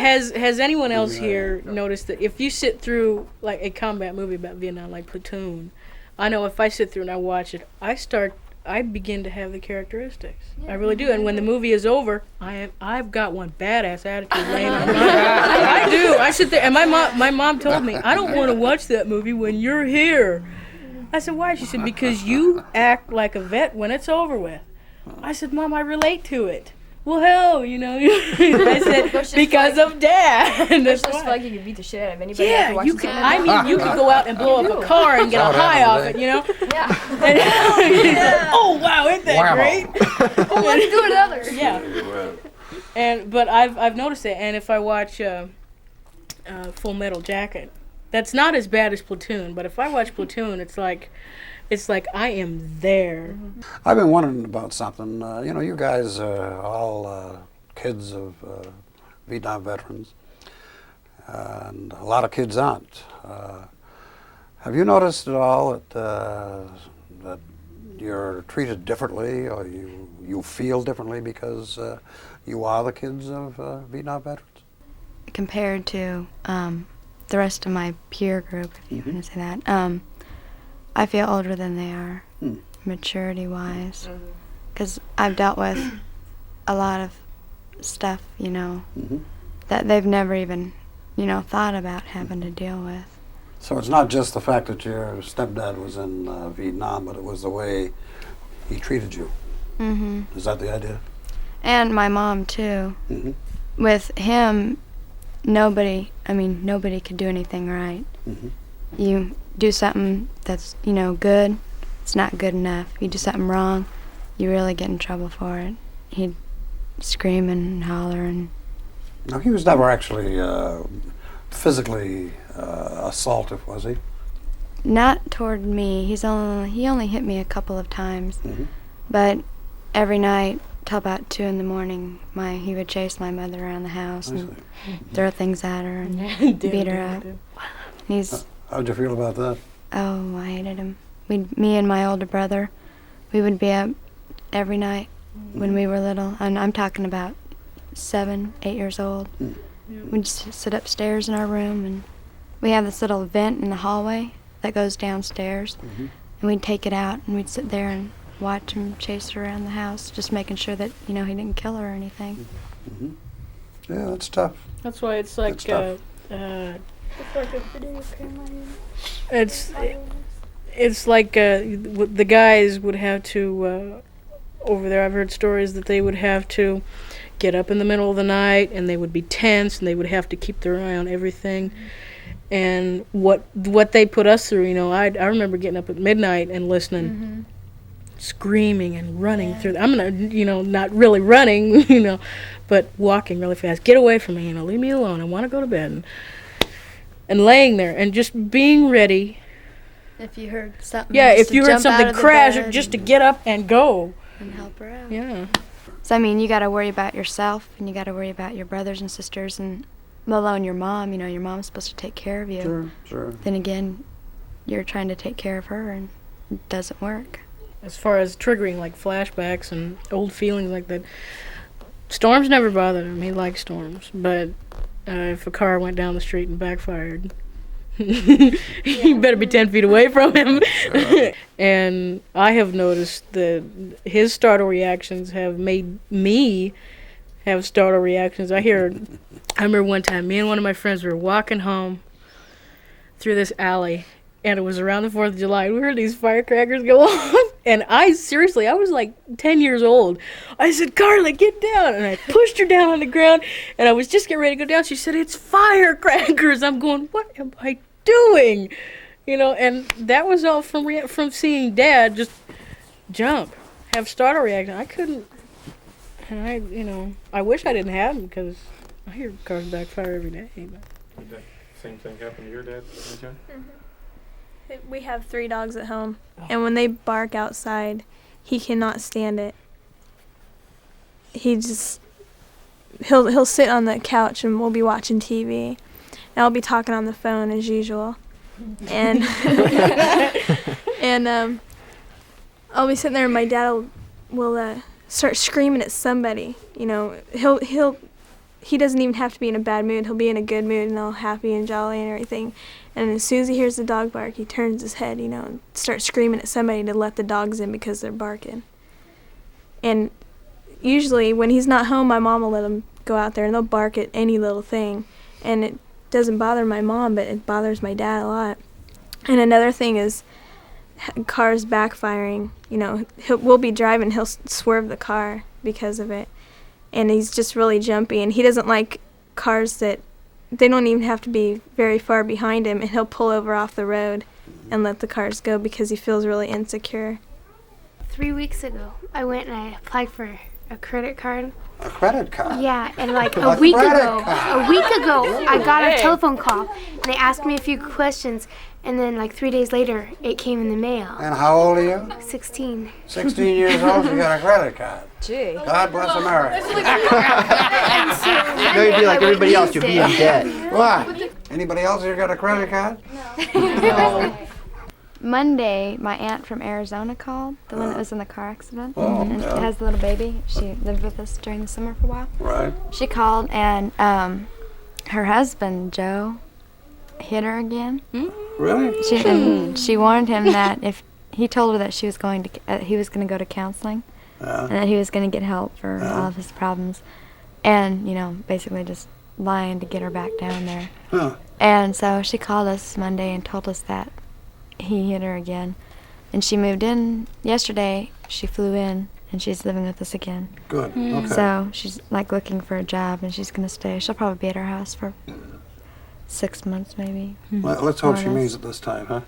has anyone else here noticed that if you sit through like a combat movie about Vietnam, like Platoon, I know if I sit through and I watch it, I begin to have the characteristics. I really do. And when the movie is over, I've got one badass attitude laying on I do. I sit there, and my mom told me, I don't want to watch that movie when you're here. I said, why? She said, because you act like a vet when it's over with. I said, Mom, I relate to it. Well, hell, I said, because of Dad. That's just like you can beat the shit out of anybody. Yeah, you can. I mean, you could go out and blow up a car and get a high off it, Yeah. Oh wow, isn't that great? Oh, let's do another. Yeah. But I've noticed it, and if I watch Full Metal Jacket, that's not as bad as Platoon. But if I watch Platoon, it's like I am there. I've been wondering about something. You guys are all kids of Vietnam veterans, and a lot of kids aren't. Have you noticed at all that you're treated differently, or you feel differently because you are the kids of Vietnam veterans? Compared to the rest of my peer group, if you want to say that, I feel older than they are, maturity-wise, because I've dealt with a lot of stuff, that they've never even, thought about having to deal with. So it's not just the fact that your stepdad was in Vietnam, but it was the way he treated you. Mm-hmm. Is that the idea? And my mom, too. Mm-hmm. With him, nobody could do anything right. Mm-hmm. You do something that's, good, it's not good enough. You do something wrong, you really get in trouble for it. He'd scream and holler and... No, he was never actually physically assaultive, was he? Not toward me. He only hit me a couple of times. Mm-hmm. But every night till about 2 a.m, he would chase my mother around the house and throw things at her and beat her up. How'd you feel about that? Oh, I hated him. Me and my older brother, we would be up every night when we were little, and I'm talking about 7, 8 years old. We'd just sit upstairs in our room, and we have this little vent in the hallway that goes downstairs, and we'd take it out, and we'd sit there and watch him chase her around the house, just making sure that, he didn't kill her or anything. Mm-hmm. Yeah, that's tough. That's why it's like, it's like the guys would have to, over there, I've heard stories that they would have to get up in the middle of the night, and they would be tense, and they would have to keep their eye on everything. And what they put us through, I remember getting up at midnight and listening, screaming and running through. I'm not really running, but walking really fast. Get away from me, leave me alone. I want to go to bed. And laying there and just being ready. If you heard something, if you heard something crash, just to get up and go and help her out. Yeah. So you got to worry about yourself, and you got to worry about your brothers and sisters, and let alone your mom. Your mom's supposed to take care of you. Sure. Then again, you're trying to take care of her, and it doesn't work. As far as triggering like flashbacks and old feelings like that, storms never bothered him. He liked storms, but if a car went down the street and backfired, you better be 10 feet away from him. And I have noticed that his startle reactions have made me have startle reactions. I remember one time, me and one of my friends were walking home through this alley, and it was around the 4th of July, and we heard these firecrackers go off. And I was like 10 years old. I said, Carla, get down. And I pushed her down on the ground, and I was just getting ready to go down. She said, it's firecrackers. I'm going, what am I doing? And that was all from seeing Dad just jump, have startle reaction. I couldn't, and I wish I didn't have them, because I hear cars backfire every day. But. Did that same thing happen to your dad, John? Mm-hmm. We have 3 dogs at home, and when they bark outside, he cannot stand it. He'll sit on the couch, and we'll be watching TV, and I'll be talking on the phone as usual, and I'll be sitting there, and my dad will start screaming at somebody. He'll he doesn't even have to be in a bad mood. He'll be in a good mood and all happy and jolly and everything. And as soon as he hears the dog bark, he turns his head, and starts screaming at somebody to let the dogs in because they're barking. And usually when he's not home, my mom will let him go out there and they'll bark at any little thing. And it doesn't bother my mom, but it bothers my dad a lot. And another thing is cars backfiring. We'll be driving, he'll swerve the car because of it. And he's just really jumpy, and he doesn't like cars that they don't even have to be very far behind him, and he'll pull over off the road and let the cars go because he feels really insecure. 3 weeks ago, I went and I applied for a credit card. A credit card? Yeah, and like A a week credit ago, card. I got a telephone call, and they asked me a few questions, and then like 3 days later, it came in the mail. And how old are you? 16. 16 years old, you got a credit card. Gee. God bless America. No, you'd be like everybody else. You'd be in debt. What? Anybody else here got a credit card? Monday, my aunt from Arizona called, the one that was in the car accident, Oh, and yeah. has the little baby. She lived with us during the summer for a while. Right. She called, and her husband, Joe, hit her again. Really? She warned him that if he told her that he was going to go to counseling, Yeah. and that he was going to get help for all of his problems, and basically just lying to get her back down there. Huh. And so she called us Monday and told us that he hit her again. And she moved in yesterday. She flew in, and she's living with us again. Good. Okay. So she's like looking for a job, and she's going to stay. She'll probably be at our house for 6 months maybe. Let's hope she more or less. means it this time, huh?